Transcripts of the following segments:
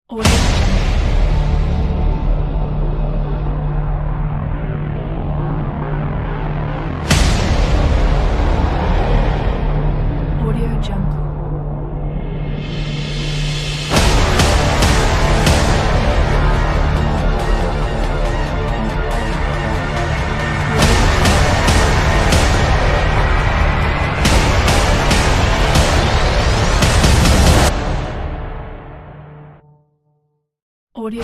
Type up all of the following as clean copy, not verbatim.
Audio Audio Jungle. Audio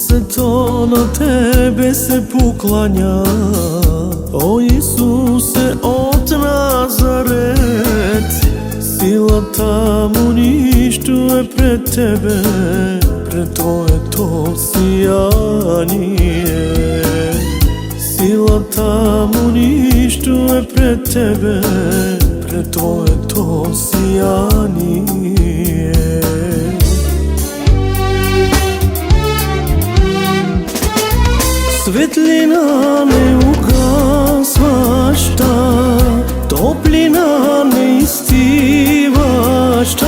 Сърцето на Тебе се покланя, о Исусе от Назарет. Силата му нищо е пред Тебе, пред Твоето сияние. Силата му нищо е пред Тебе, пред Твоето сияние. Светлина неугасваща, топлина неизстиваща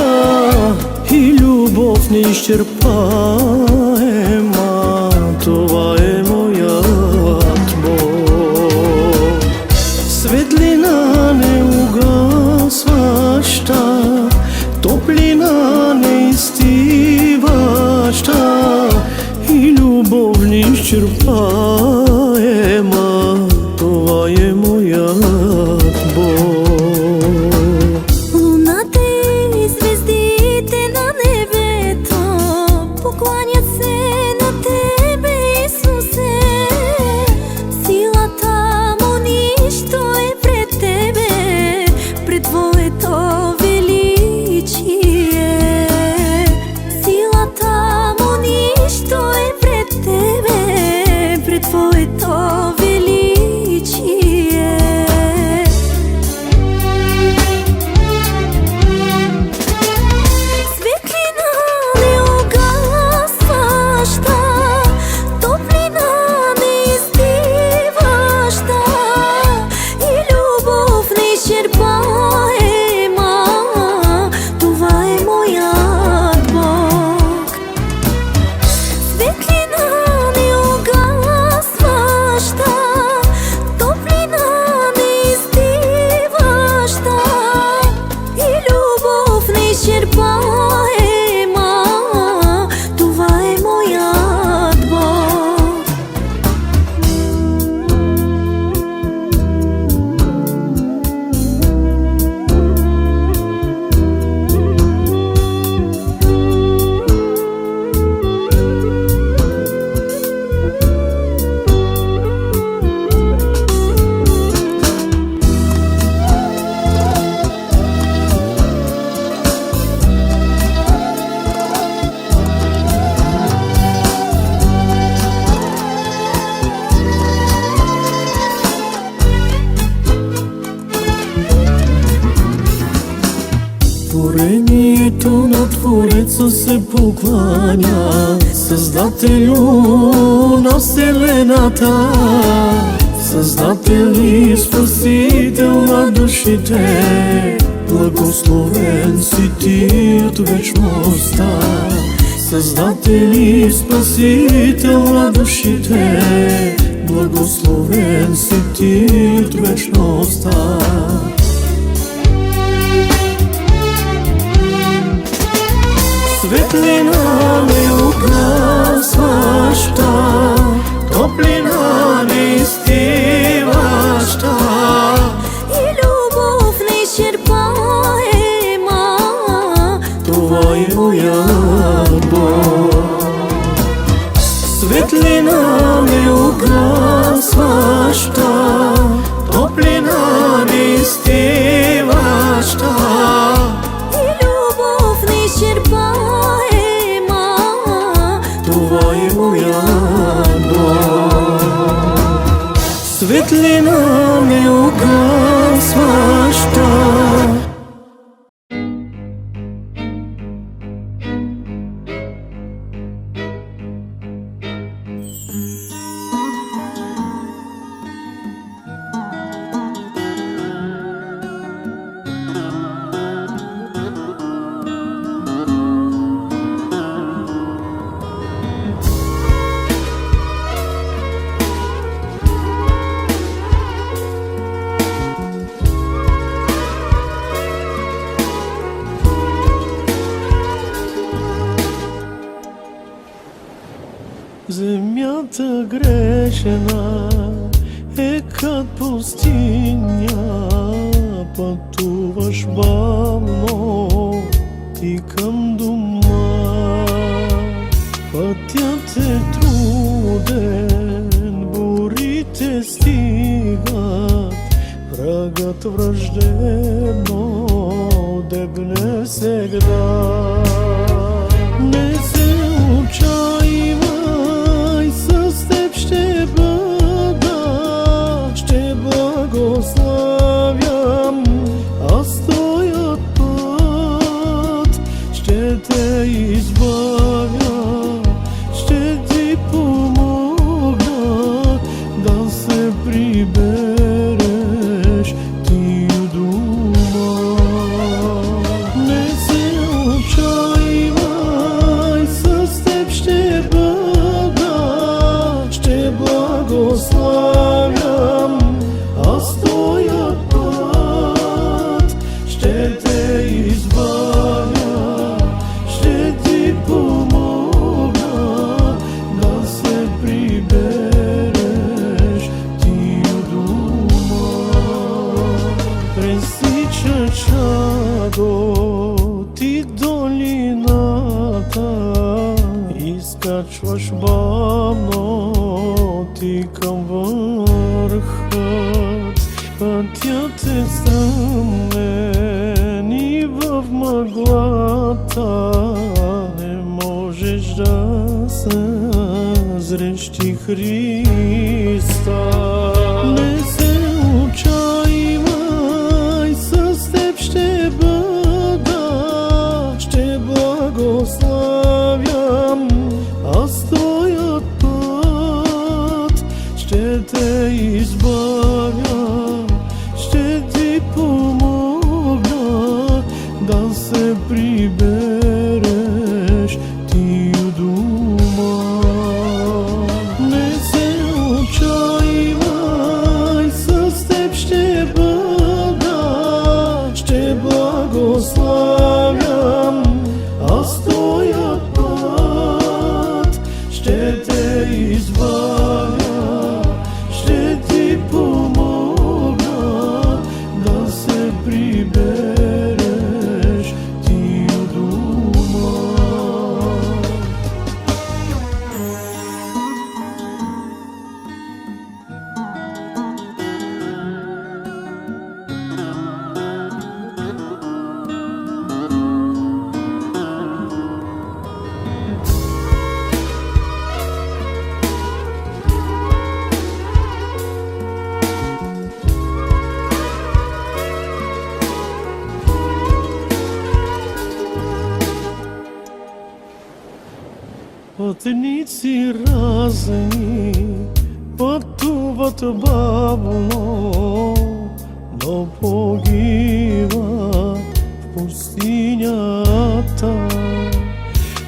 и любов неизчерпаема, това е моят Бог. Светлина неугасваща, топлина неизстиваща и любов неизчерпаема, това е моят Бог. Луната и звездите на небето покланят се на Тебе, Исусе. Силата му нищо е пред Тебе, пред Твоето величие. Силата му нищо е пред Тебе, пред Твоето величие. Светлина неугасваща, топлина неизстиваща и любов неизчерпаема, това е моят Бог. Светлина неугасваща, топлина неизстиваща и любов неизчерпаема, това е моят Бог. Творението на Твореца се покланя, Създателю на вселената, Създател и Спасител на душите. Благословен си Ти от вечността, Създател и Спасител на душите. Благословен си Ти от вечността. Светлина неугасваща, топлина неизстиваща И любов неизчерпаема, това е моят Бог. Светлина неугасваща, топлина неизстиваща и любов неизчерпаема, това е моят Бог. Светлина неугасваща. Земята грешна е кат пустиня, пътуваш бавно ти към дома. Пътят е труден, студен, бурите стигат, врагът враждебно дебне сегда. Не се отчаивай, с теб ще бъда, ще благославям, аз твоят път ще те избавя, ще ти помогна да се прибереш ти у дома. Не се отчаивай, с теб ще бъда, ще благославям, аз твоят път ще те избавя, ще ти помогна да се прибереш ти у дома. Пресича чадо ти долината, изкачваш бавно ти към върхът. Пътят е стръмен и в мъглата не можеш да съзреш ти Христа. Не се отчаивай, с теб ще бъда, ще благославям, аз твоят път ще те избавя, ще ти помогна да се прибереш ти у дома. Не се отчаивай, с теб ще бъда, ще благославям, аз твоят път ще те избавя, ще ти помогна да се прибереш ти у дома. Пътници разни пътуват бавно, но погиват в пустинята.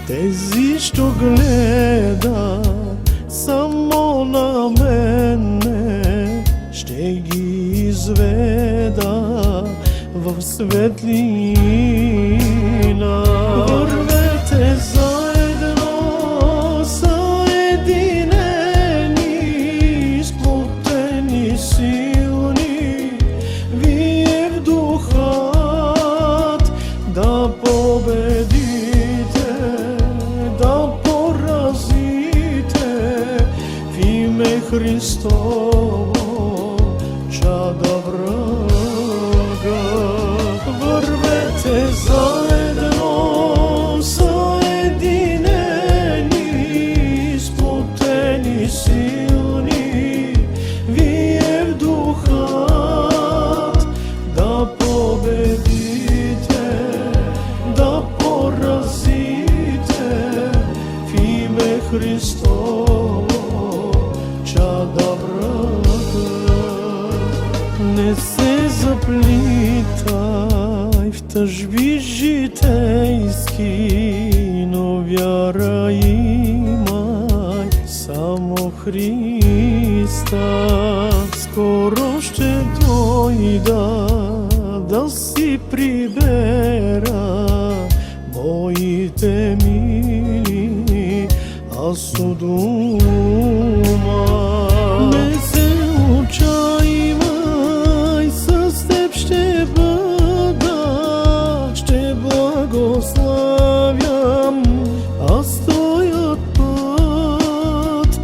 Тези, що гледат само на мене, ще ги изведа в светлина. Вървете заедно, съединени, сплотени, силни, вие в духът да победите, да поразите в име Христово чада врага. Вървете заедно, съединени, сплотени, силни, вие в духът да победите, да поразите в име Христово чада врага. Не се заплитай в тъжби житейски, но вяра имай само Христа. Скоро ще дойда да си прибера моите мили, аз у дома. Не се отчаивай, с теб ще бъда, ще благославям, аз твоят път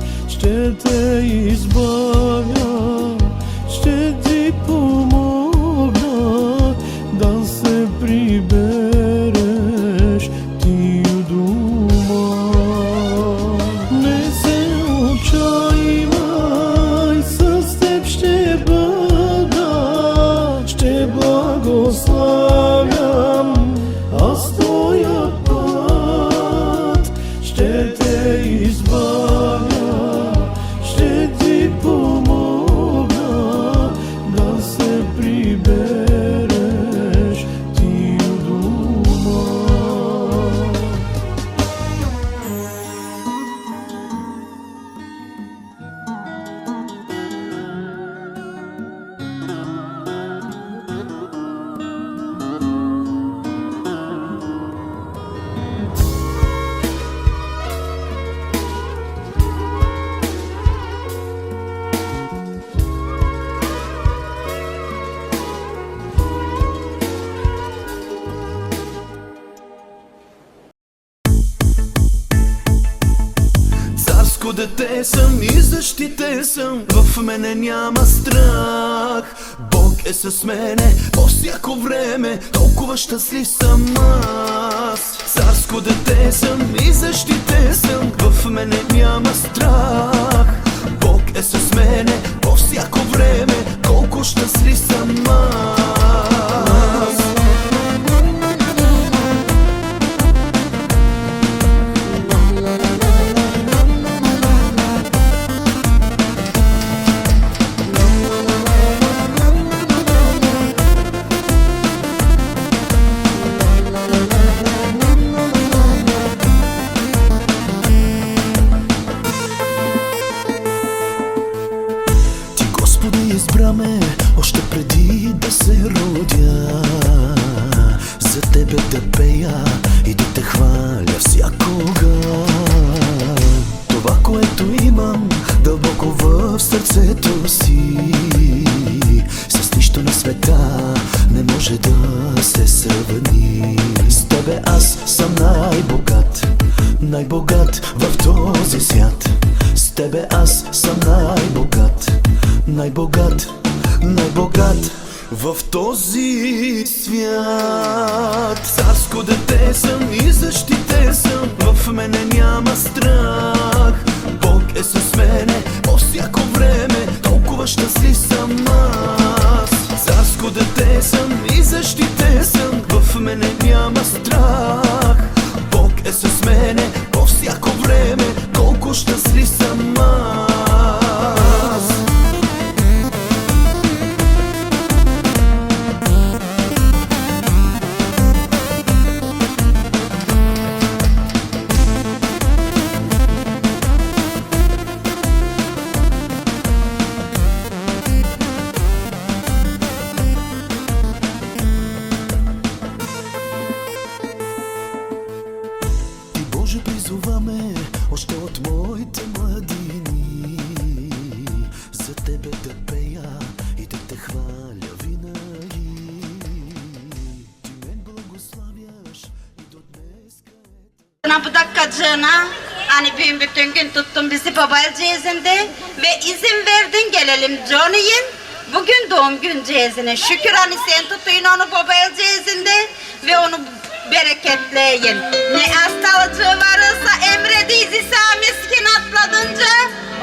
Царско дете съм и защитен съм, в мене няма страх. Бог е с мене по всяко време, толкова щастлив съм аз. Царско дете съм и защитен съм, в мене няма страх. Бог е с мене по всяко време, колко щастлив съм аз. Избра ме още преди да се родя, за тебе да пея и да те хваля всякога. Това, което имам дълбоко в сърцето си, с нищо на света не може да се сравни. С тебе аз съм най-богат, най-богат в този свят. С тебе аз съм най-богат, най-богат, най-богат в този свят. Царско дете съм и защитен съм, в мене няма страх. Бог е с мене по всяко време, толкова щастлив съм аз. Царско дете съм и защитен съм, в мене няма страх. Бог е с мене по всяко време, колко щастлив съм аз. Боже, призоваме още от моите младини, за тебе да пея и да те хваля винаги. Ти мен благославяш и до днес. Bu dakikacığına hani bütün gün tuttun bizi babaycağızında ve izin verdin gelelim Johnny'in. Bugün doğum gün cihazine şükür hani sen tutuyun onu babaycağızında ve onu bereketleyin. Ne hastalığı varsa emrediyiz İsa miskin atladınca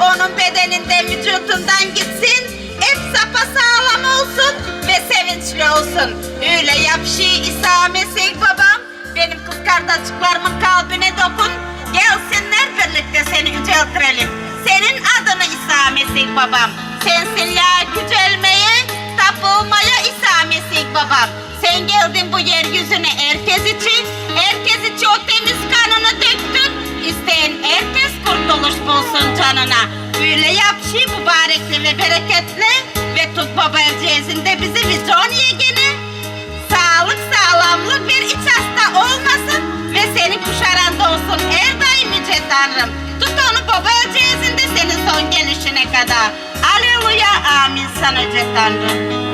onun bedeninden vücutundan gitsin. Hep sapasağlam olsun ve sevinçli olsun. Öyle yap İsa Mesih babam. Benim kız kardeşlerimin kalbine dokun. Gelsinler birlikte seni yüceltirelim. Senin adını İsa Mesih babam. Sensin ya yücelmeye, tapılmaya İsa Mesih babam. Sen geldin bu yeryüzüne herkes için. Herkes için o temiz kanını döktün. İsteyen herkes kurtuluş bulsun canına. Böyle yap mübarekli ve bereketli. Ve tut baba elcezinde bizi vizyoniye gene. Sağlık sağlamlık bir iç hasta olmasın. Ve seni kuşaran da olsun her daim yüce Tanrım. Tut onu baba elcezinde senin son gelişine kadar. Aleluya amin sana yüce Tanrım.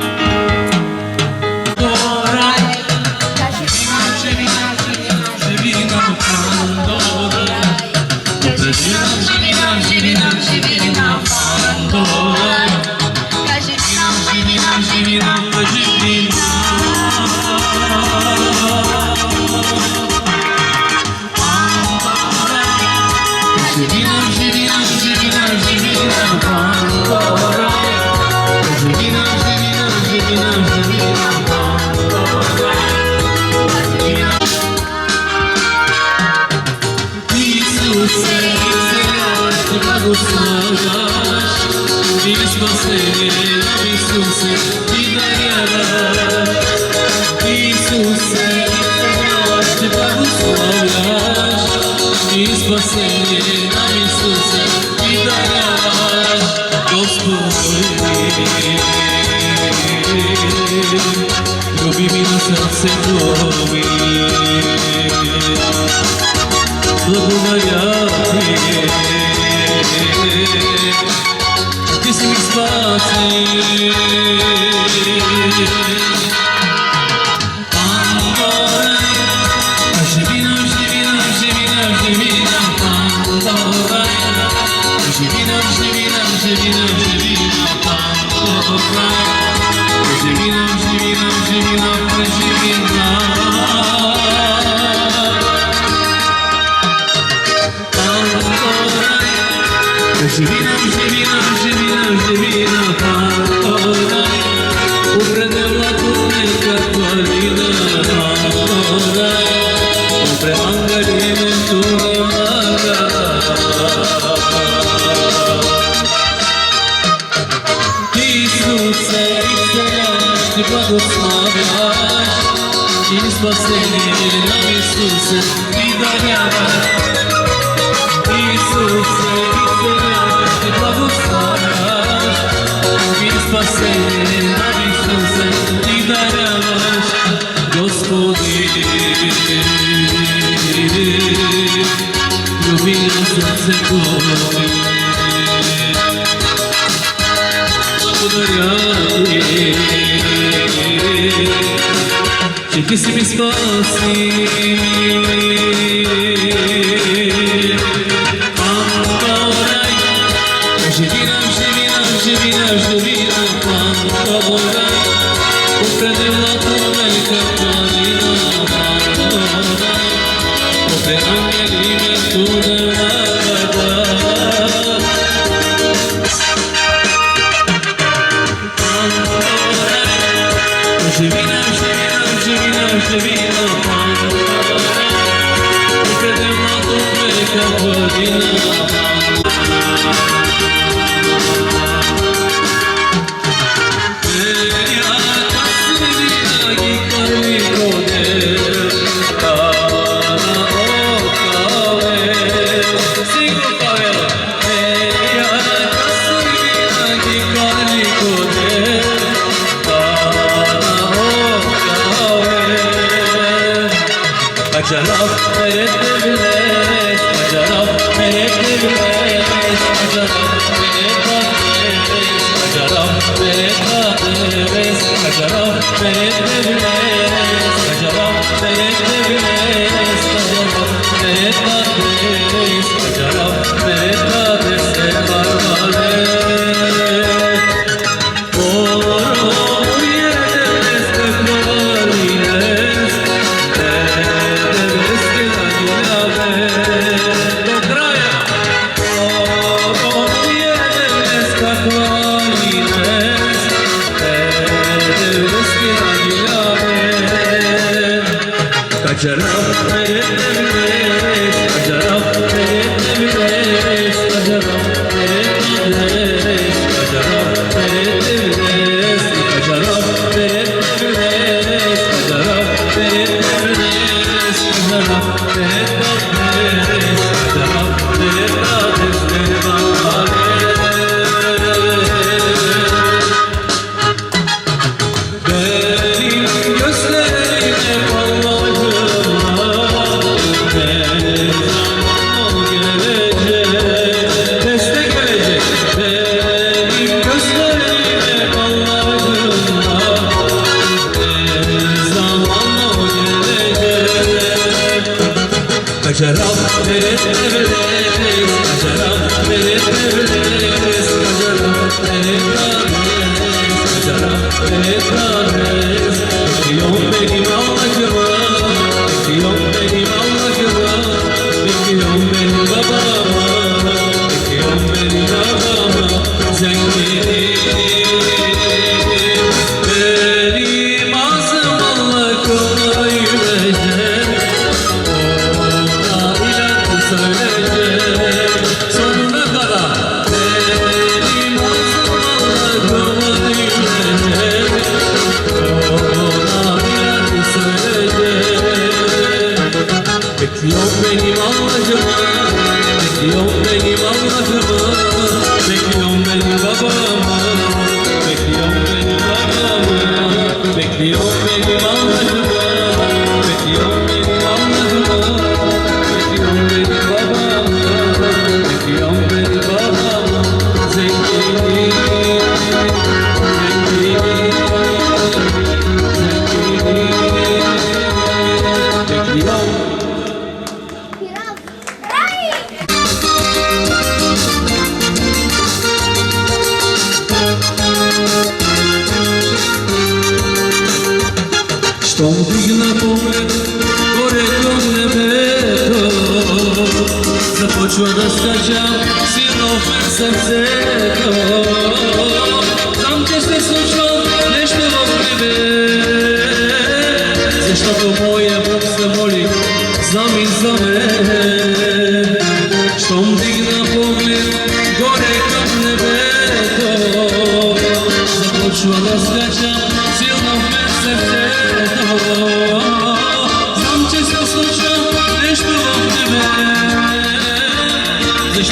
Люби ми на сърце твое, благодаря ти, ти си ми спаси. Живина, живина, живина, живина, благословяш и спасение нам Исусе и даряваш. Исусе, и благословяш и спасение нам Исусе и даряваш. Господи, люби на сърцето ми. Благодаря ти, че ти си ми спаси. Амборай, живи нам, живи нам, живи нам, живи нам, амборай, покраде владовека планина, амборай, попре ангели ме туда живи нам, живи нам, живи нам, живи нам, амборай, покраде владовека планина. Acarab merette biles, acarab merette biles, acarab merette biles, acarab merette biles, acarab merette biles, acarab merette biles, acarab merette biles, barmale. Acarab merette biles, acarab merette biles, acarab merette biles, acarab merette biles, acarab merette biles, acarab merette biles, acarab merette biles, benim gözlerime acarab merette biles, acarab merette biles, acarab merette biles, acarab merette biles. Bekliyorum benim Allah'ımı, bekliyorum benim Allah'ımı, bekliyorum benim babamı, bekliyorum benim babamı. Zenginim benim ağzım Allah'ıma yürecek. Söyleyeceğim sonuna kadar. Benim ağzım Allah'ıma yürecek. Ona bilen söyleyeceğim. Bekliyorum benim Allah'ımı, bekliyorum benim Allah'ımı, bekliyorum benim babamı, bekliyorum benim babamı, bekliyorum benim Allah'ımı, bekliyorum benim Allah'ımı. Bekliyorum benim babamı, bekliyorum benim babamı. Zenginim, zenginim, zenginim, bekliyorum. Щом дигна поглед горе до небето, започва да скачам силно в мен сърцето. Там, че се случва нещо в небе, защото моя Бог се моли за ми за мен. Щом дигна поглед горе към небето, започва да скачам силно в мен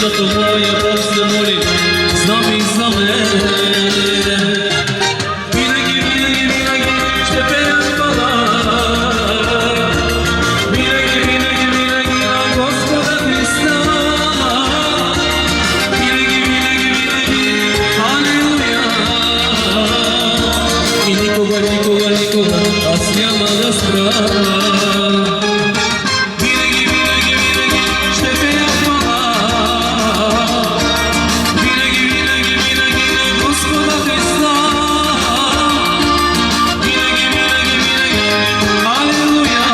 защото моя Бог се моли, знам и за мен. Винаги, винаги, винаги ще пея хвала. Винаги, винаги, винаги на Господа Христа. Винаги, винаги, винаги, алелуя. И никога, никога, никога аз няма да спра. Винаги, винаги, винаги ще пея хвала. Винаги, винаги, винаги на Господа Христа. Винаги, винаги, винаги, алелуя.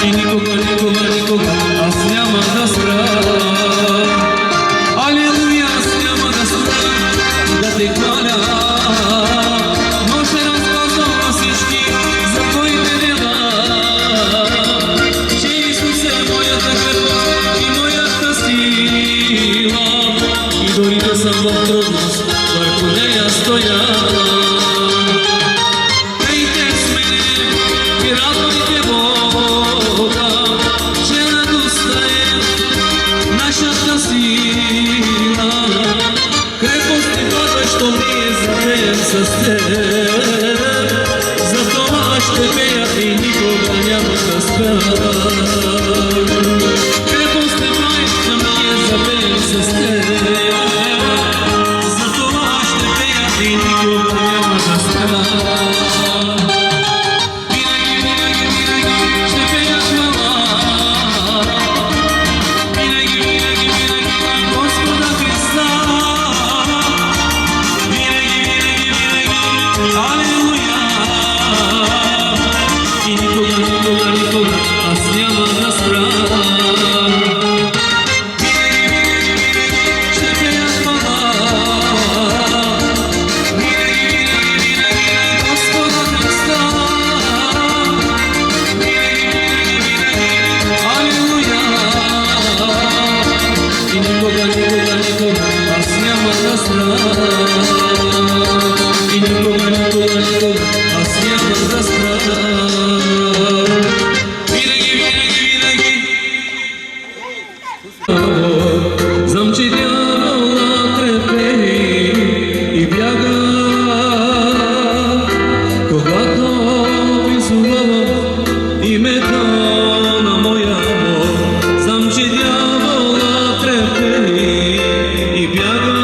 И никога, никога, никога аз няма да спра. Алелуя, аз няма да спра да те хваля. Но ще разказвам на всички за твоите дела, че Исус е моята крепост и моята сила. И дори да съм в трудност, върху нея стоя. Пейте с мене и радвайте Бога, че радостта е нашата сила. Крепост и пата, що ние запеем с теб, затова аз ще пея и никога няма да спя. Крепост и пата, ние запеем с теб, затова аз ще пея и никога няма да спя. Винаги, винаги, винаги ще пея хвала. Винаги, винаги, винаги на Господа Христа. Винаги, винаги, винаги, алелуя. И никога, никога, никога аз няма да спра. Винаги, винаги, винаги ще пея хвала. Винаги, винаги, винаги на Господа Христа. Винаги, винаги, винаги, алелуя. И никога, никога, никога аз няма да спра. И никога, никога, никога аз няма да спра. Винаги, винаги, винаги знам, че дявола трепери и бяга, когато призовавам името на моя Бог. Знам, че дявола трепери и бяга.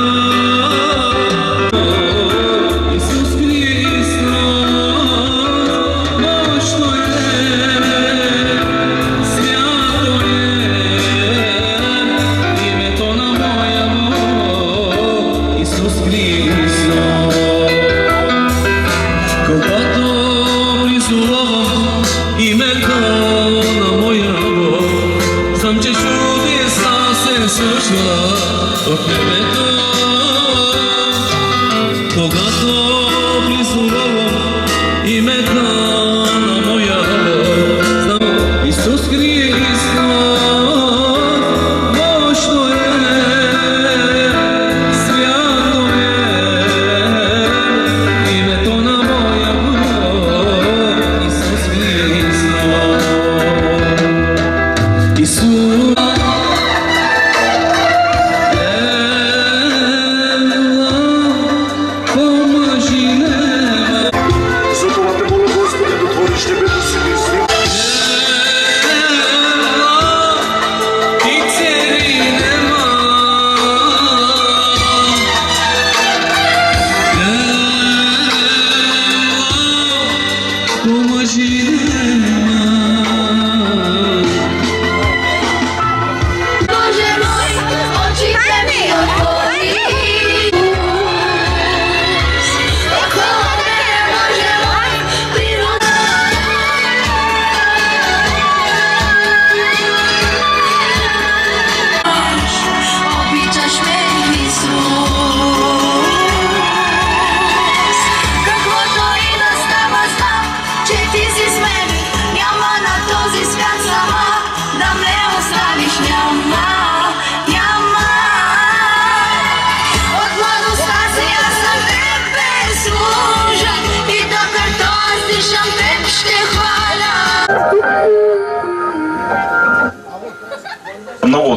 Исус Христос, мощно е, свято е името на моя Бог. Исус Христос, когато призовавам името на моя Бог, знам, че чудеса се случват в небето. Когато призовавам името на моя Бог, знам, Исус Христос, мощно е, свято е името на моя Бог. Исус Христос. Исус е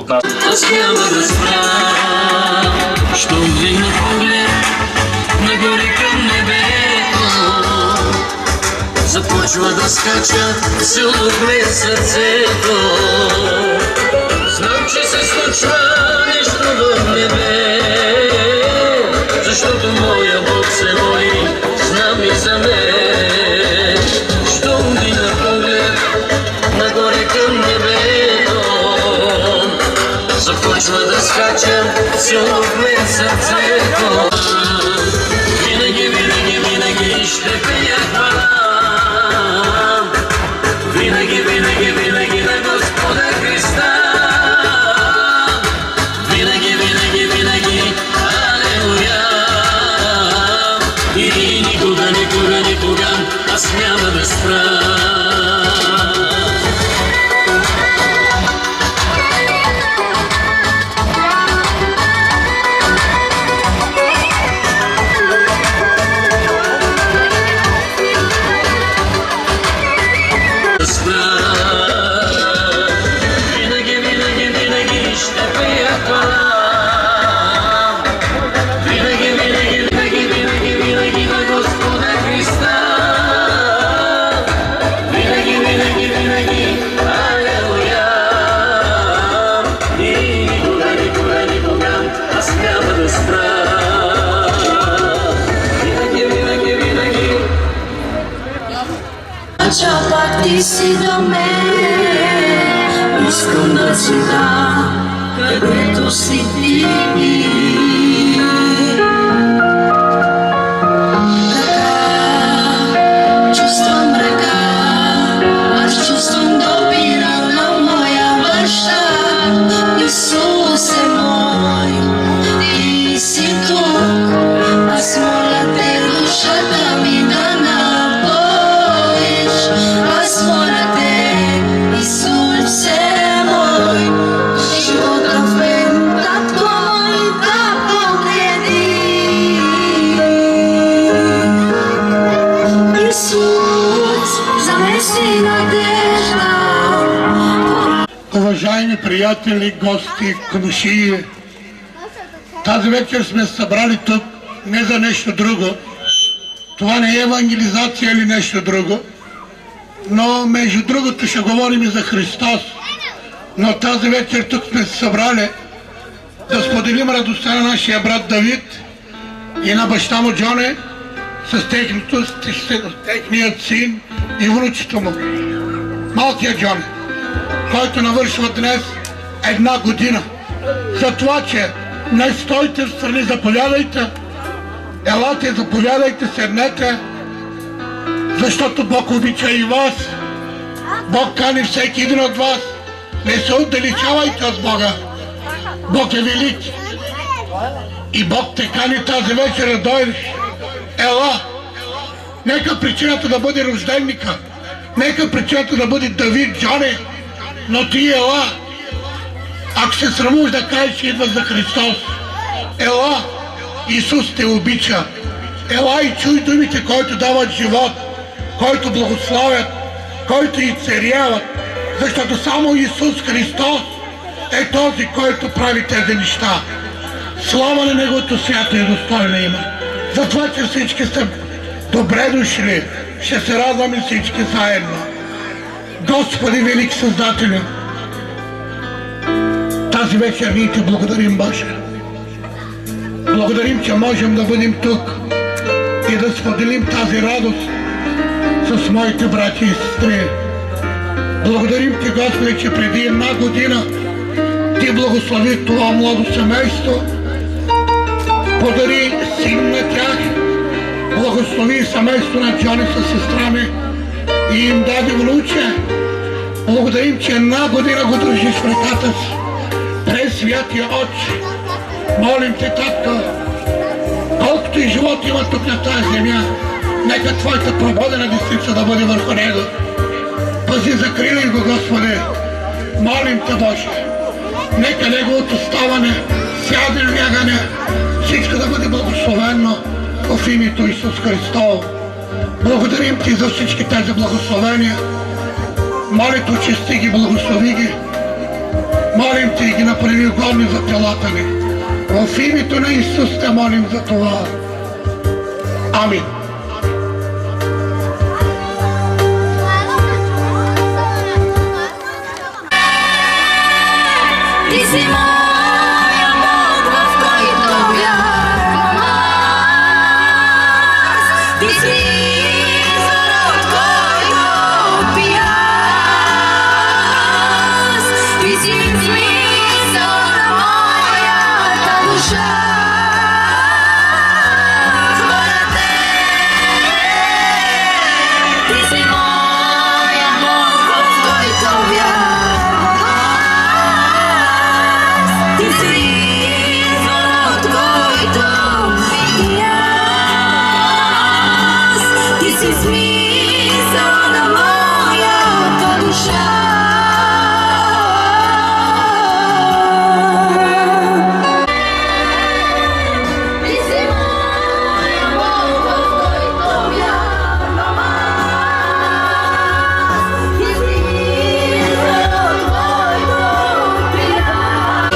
от нас. Аз няма да спра, щом вдигна поглед нагоре към небето. Започва да скача силно в сърцето. Знам, че се случва нещо в небе, защото моя Бог се моли, знам и за мен. Щом вдигна поглед нагоре към небето, започва да скача силно в сърцето. Винаги, винаги, винаги ще пея хвала. Винаги, винаги, винаги на Господа Христа. Винаги, винаги, винаги, алелуя. И никога, никога, никога аз няма да спра. Винаги, винаги, винаги ще пея хвала. Винаги, винаги, винаги, винаги, винаги на Господа Христа. Винаги, винаги, винаги, алелуя. И никога, никога, никога аз няма да спра. Винаги, винаги, винаги. Ча пак ти си до мен, искам да си там, където си ти. Ръка, чувствам ръка, аз чувствам допира на моя баща. Исус е мой, ти си тук, аз моля те душата ми да напоиш. Аз моля те, Исус е мой, живота в мен да твой да погледи. Исус, за мен си надежда. Уважаеми приятели, гости, комшии, тази вечер сме събрали тук не за нещо друго. Това не е евангелизация или нещо друго, но между другото ще говорим и за Христос. Но тази вечер тук сме се събрали да споделим радостта на нашия брат Давид и на баща му Джоне с техният син и внучето му, малкият Джоне, който навършва днес 1 година. За това, че не стойте в страни, заповядайте, елате, заповядайте, седнете, защото Бог обича и вас. Бог кани всеки един от вас. Не се отдалечавайте от Бога. Бог е велик. И Бог те кани тази вечер да дойдеш. Ела. Нека причината да бъде рожденника. Нека причината да бъде Давид, Джоне. Но ти ела. Ако се срамуваш да кажеш, че идваш за Христос. Ела. Исус те обича. Ела и чуй думите, които дават живот, който благославят, който и царяват. Защото само Исус Христос е този, който прави тези неща. Слава на Неговото свято и достойно име. Затова, че всички сте добре дошли, ще се радваме всички заедно. Господи, велик Създателю, тази вечер ние Ти благодарим, Боже. Благодарим, че можем да бъдем тук и да споделим тази радост с моите брати и сестри. Благодарим Ти, Господи, че преди 1 година Ти благослови това младо семейство, подари син на тях, благослови семейство на Джони със сестра ми и им даде внуче. Благодарим, че 1 година го държиш в ръката си. През святия Отче, молим Те, Татко, колкото и живот има тук на тази земя, нека Твоята прободена десница да бъде върху него. Пази, закриляй го, Господи. Молим Те, Боже. Нека Неговото ставане, сядане, лягане, всичко да бъде благословено в името Исус Христос. Благодарим Ти за всички тези благословения. Молим Те, очисти ги, благослови ги. Молим ти ги направи годни за телата ни. В името на Исус те молим за това. Амин. Ти си моя Бог, в който вярвам аз. Ти си извор, от който пия аз. Ти си смисъл на моята душа. Хваля те. Ти си моя Бог, в който вярвам аз. Ти си извор, от който пия аз. Ти си смисъл на моята душа. Ти си моя Бог, в който вярвам аз. Ти си извор, от който пия аз.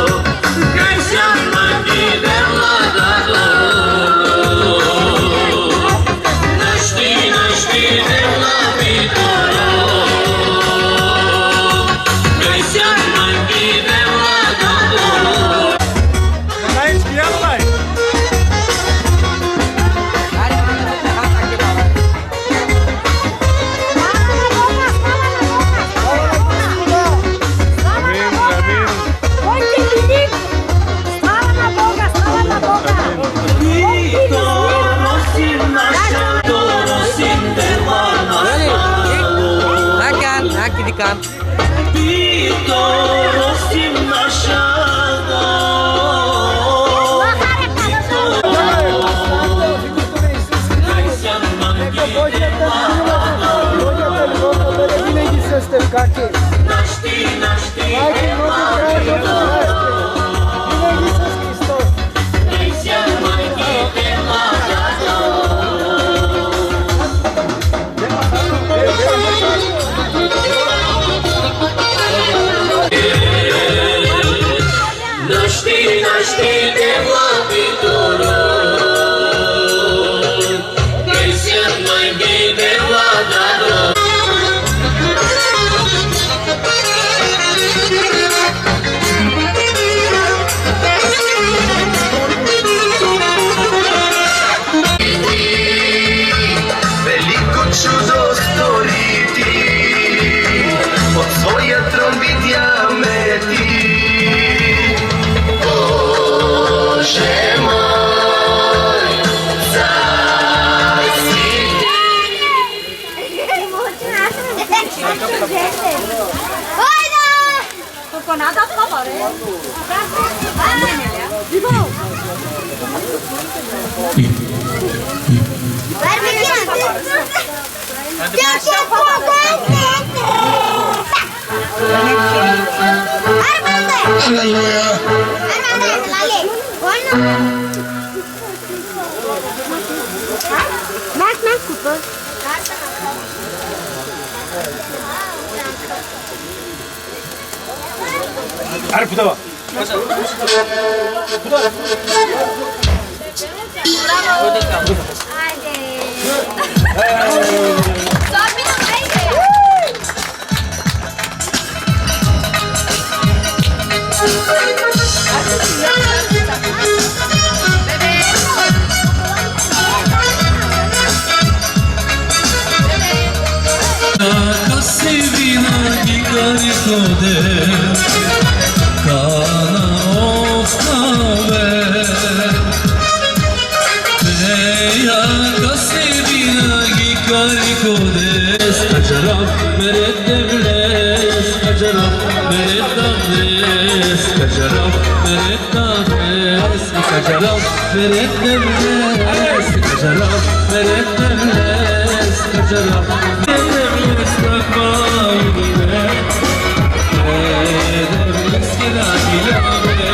Veliko čudo stori ti, od svoja trombitja meti. Bože moj, zar si Aleluya. Naka si vinaги гарикоде, kana oftave. Naka si vinagi garikode, ajarab mere devles, ajarab mere devles, ajarab mere devles, ajarab mere devles, ajarab mere devles, ajarab devles takvaime, devles kiragiyame,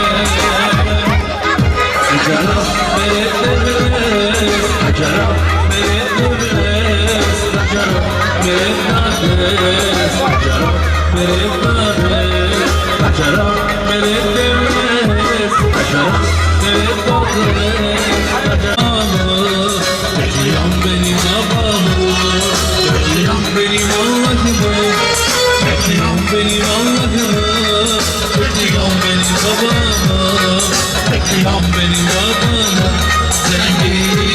ajarab mere devles, ajarab mere devles, ajarab mere devles, ajarab mere devles, ajarab mere Bekleyen benim babamı, bekleyen benim Allah'ımı, bekleyen benim Allah'ımı, bekleyen benim babamı, bekleyen benim babamı, zengin.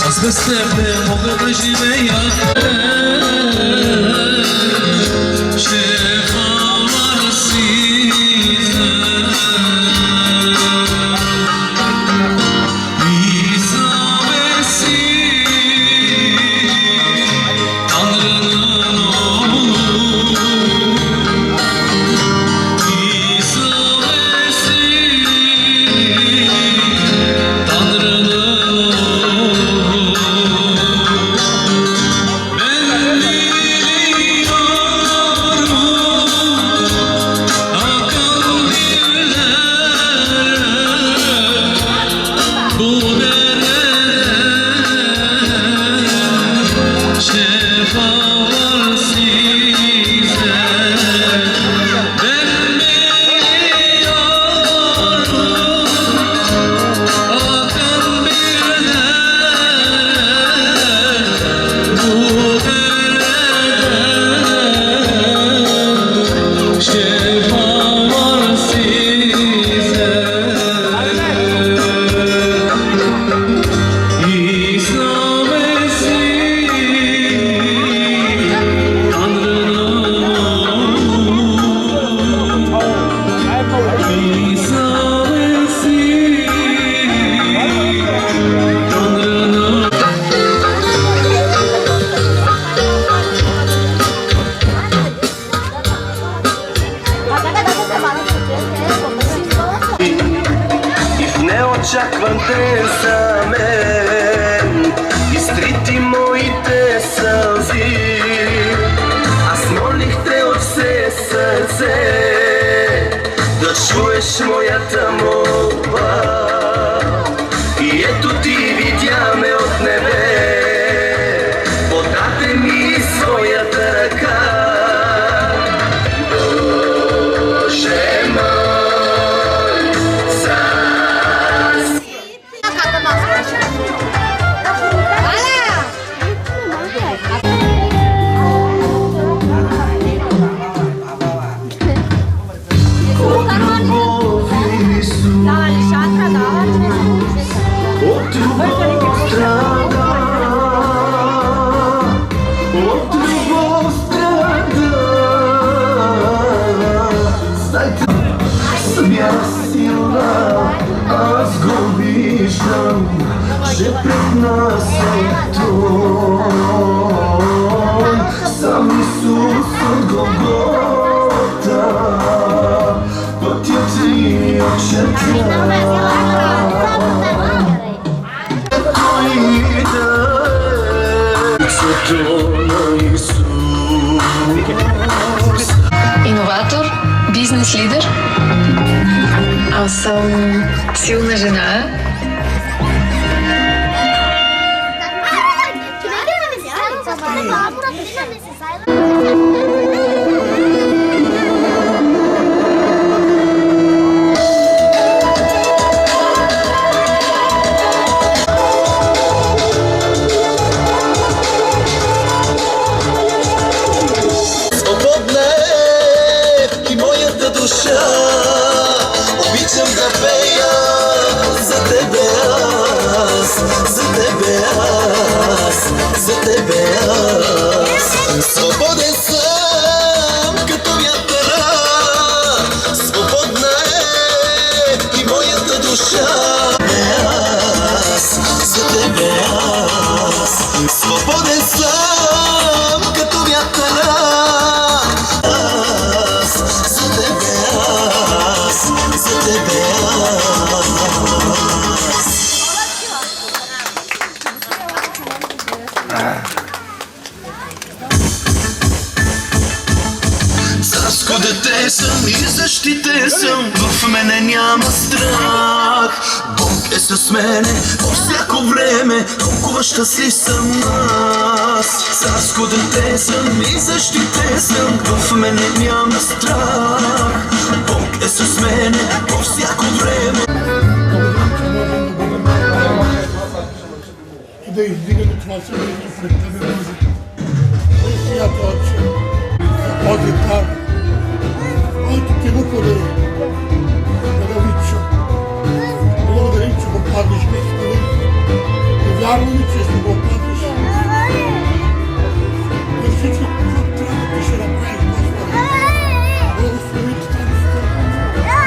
Az sebe mogę żywe jak şefalar size İsa Mesih Tanrı'nın oğlu İsa Mesih Tanrı'nın şefalar size ben biliyorum akan bir bu dereden şefalar size İsa Mesih И в неочакван тесамен изтрити моите сълзи. Аз молих те от все сърце да чуеш моята молба. И ето ти видя ме от небе, подаде ми своята ръка. Боже мой, от любов страда, от любов страда. Знайте, съм я сила, аз го виждам, че пред нас е Той. Сам Исус от Голгота, пътят ни очертава. Иноватор, бизнес лидер. Аз съм силна жена. Свободна е и моята душа, обичам да пея за тебе аз, за тебе аз, за тебе аз. Свободен съм като вятъра, свободна е и моята душа. Аз, за тебе аз, свободен съм като вятъра. За тебе аз, за тебе аз. Царско дете съм и защитен съм, в мене няма страх. Бог е с мене по всяко време, толкова щастлив съм аз. Царско дете съм и защитен съм, в мене няма страх. Бог е с мене по всяко време. И да издигаме това семейство пред Тебе, Боже. Свят Отче, Боже Дар, който Ти го подари, Даровичо. Благодарим, че го пазиш, Господи, и вярваме, че ще го пазиш. И всичко, което трябва да Ти ще направиш, Господи. Благослови Ти тази стъпка.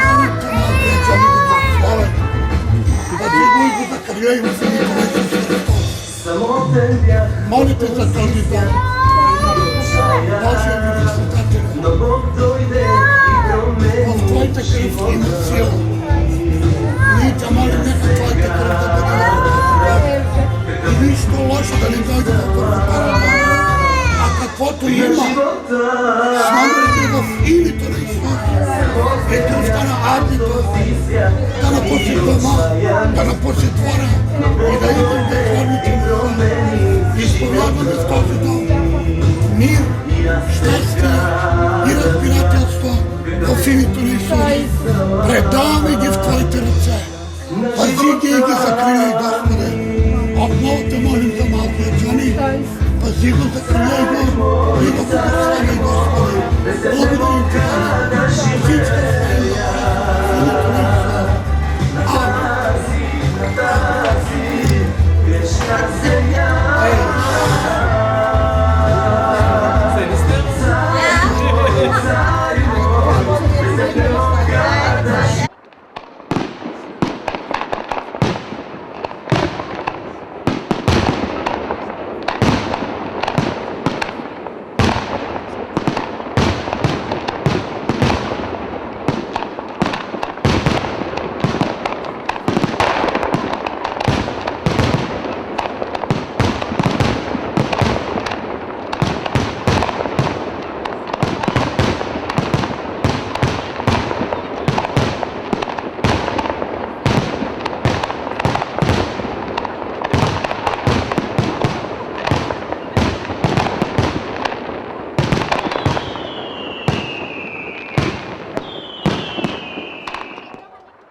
Молим Те, нас, Бечани, го благословен. И да Ти го и го закрилей в името на Исус Христос. Моля Те за този дом. Божия Великосветателя, в Твоята кръв има сила. Ние Те молим, нека Твоята кръв да бъде разпределена. И нищо лошо да не дойде в първопарата. А каквото има, смогрете в името на Исус. Е кръвта на Агнето, да напусне дома, да напусне двора и да идем в формите на изповядваме в този дом мир, щастие и разбирателство в името на Исус. Предаваме ги в Твоите ръце. Пази ги и ги закриляй, Господи. Отново Те молим за малкия Джони. Пази го, закриляй го и го благословяй, Господи. Благодарим Ти за всичко, в името на Исус.